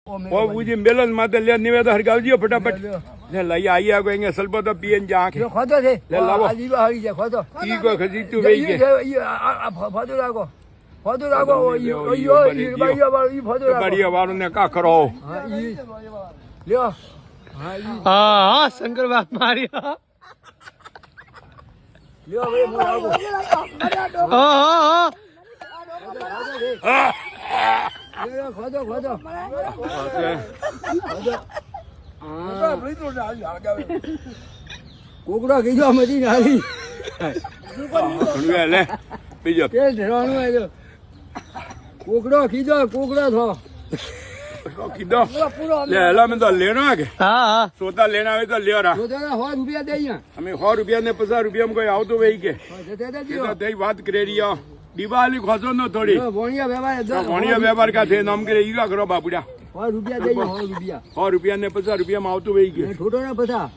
ओ मुझे मेलन माते ले निवेद हरगावजियो फटाफट ले लई आई आ गए सलबो तो पीएन जा के ખોતો છે ले लावो આજી બહારી છે ખોતો ઈ કો ખજી તું વેઈ કે ફોટો રાખો ઈ ભાઈઓ ફોટો રાખો બડીયા વાળો ને કા કરો હા ઈ લ્યો હા શંકર બાપ માર્યો લ્યો ભાઈ હું આવું હા લ્યો ખોતો કોકડો કીધો મધી નાલી લે બીજો તેલ ઢળવાનું આવ્યો કોકડો કીધો થો કીધો લે હેલા મે તો લેનો કે હા સોતા લેના આવે તો લ્યો રા તો તને 100 રૂપિયા દે અહીંયા અમે 100 રૂપિયા ને 50 રૂપિયા માં કોઈ આવતો વેઈ કે દે તો દઈ વાત કરી રહ્યા દિવાળી ખોજો ન થોડી ભણિયા વ્યવહાર ભણિયા વેપાર કા છે નામ કરે ઈવા કરો બાપુડા 100 રૂપિયા દે 100 રૂપિયા 100 રૂપિયા ને 50 રૂપિયા માં આવતું વેઈ કે ઠોટો ના પછા